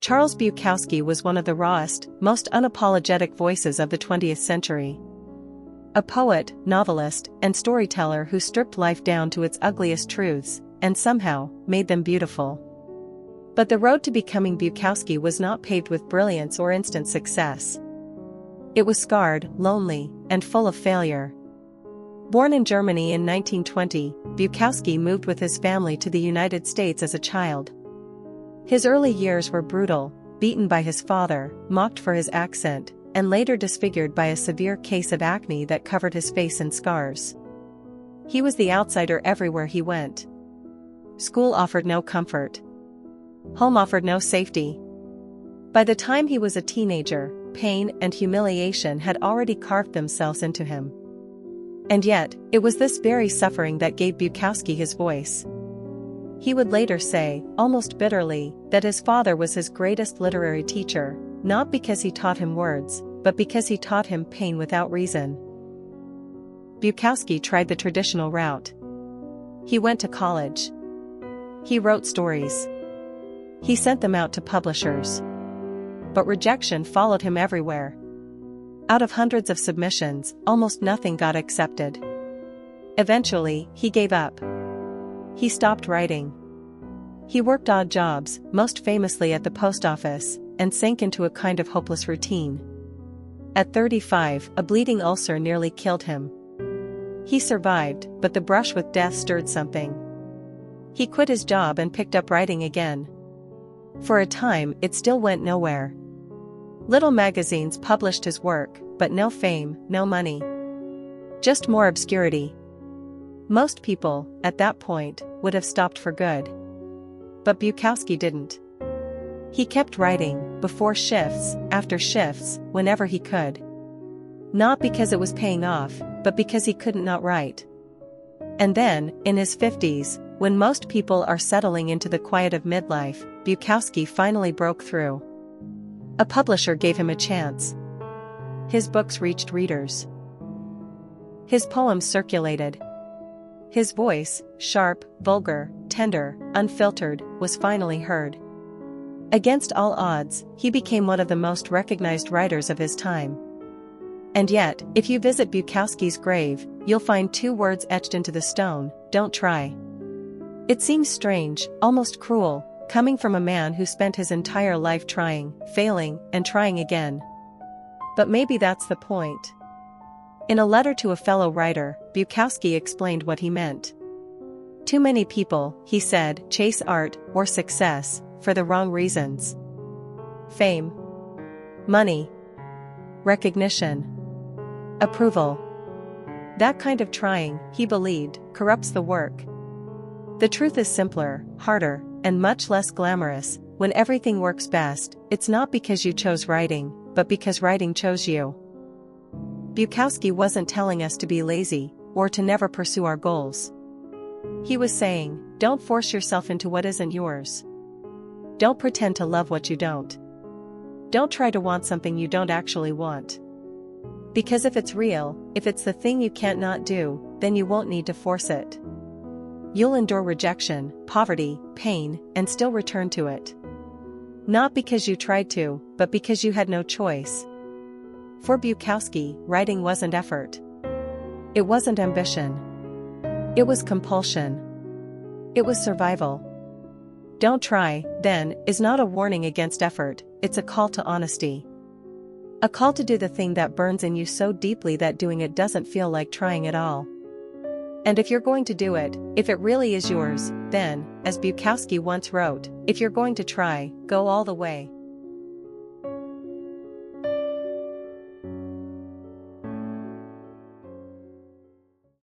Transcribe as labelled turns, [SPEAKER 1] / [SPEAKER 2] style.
[SPEAKER 1] Charles Bukowski was one of the rawest, most unapologetic voices of the 20th century. A poet, novelist, and storyteller who stripped life down to its ugliest truths, and somehow, made them beautiful. But the road to becoming Bukowski was not paved with brilliance or instant success. It was scarred, lonely, and full of failure. Born in Germany in 1920, Bukowski moved with his family to the United States as a child. His early years were brutal, beaten by his father, mocked for his accent, and later disfigured by a severe case of acne that covered his face in scars. He was the outsider everywhere he went. School offered no comfort. Home offered no safety. By the time he was a teenager, pain and humiliation had already carved themselves into him. And yet, it was this very suffering that gave Bukowski his voice. He would later say, almost bitterly, that his father was his greatest literary teacher, not because he taught him words, but because he taught him pain without reason. Bukowski tried the traditional route. He went to college. He wrote stories. He sent them out to publishers. But rejection followed him everywhere. Out of hundreds of submissions, almost nothing got accepted. Eventually, he gave up. He stopped writing. He worked odd jobs, most famously at the post office, and sank into a kind of hopeless routine. At 35, a bleeding ulcer nearly killed him. He survived, but the brush with death stirred something. He quit his job and picked up writing again. For a time, it still went nowhere. Little magazines published his work, but no fame, no money. Just more obscurity. Most people, at that point, would have stopped for good. But Bukowski didn't. He kept writing, before shifts, after shifts, whenever he could. Not because it was paying off, but because he couldn't not write. And then, in his 50s, when most people are settling into the quiet of midlife, Bukowski finally broke through. A publisher gave him a chance. His books reached readers. His poems circulated. His voice, sharp, vulgar, tender, unfiltered, was finally heard. Against all odds, he became one of the most recognized writers of his time. And yet, if you visit Bukowski's grave, you'll find two words etched into the stone: don't try. It seems strange, almost cruel, coming from a man who spent his entire life trying, failing, and trying again. But maybe that's the point. In a letter to a fellow writer, Bukowski explained what he meant. Too many people, he said, chase art, or success, for the wrong reasons. Fame. Money. Recognition. Approval. That kind of trying, he believed, corrupts the work. The truth is simpler, harder, and much less glamorous. When everything works best, it's not because you chose writing, but because writing chose you. Bukowski wasn't telling us to be lazy, or to never pursue our goals. He was saying, don't force yourself into what isn't yours. Don't pretend to love what you don't. Don't try to want something you don't actually want. Because if it's real, if it's the thing you can't not do, then you won't need to force it. You'll endure rejection, poverty, pain, and still return to it. Not because you tried to, but because you had no choice. For Bukowski, writing wasn't effort. It wasn't ambition. It was compulsion. It was survival. Don't try, then, is not a warning against effort, it's a call to honesty. A call to do the thing that burns in you so deeply that doing it doesn't feel like trying at all. And if you're going to do it, if it really is yours, then, as Bukowski once wrote, if you're going to try, go all the way.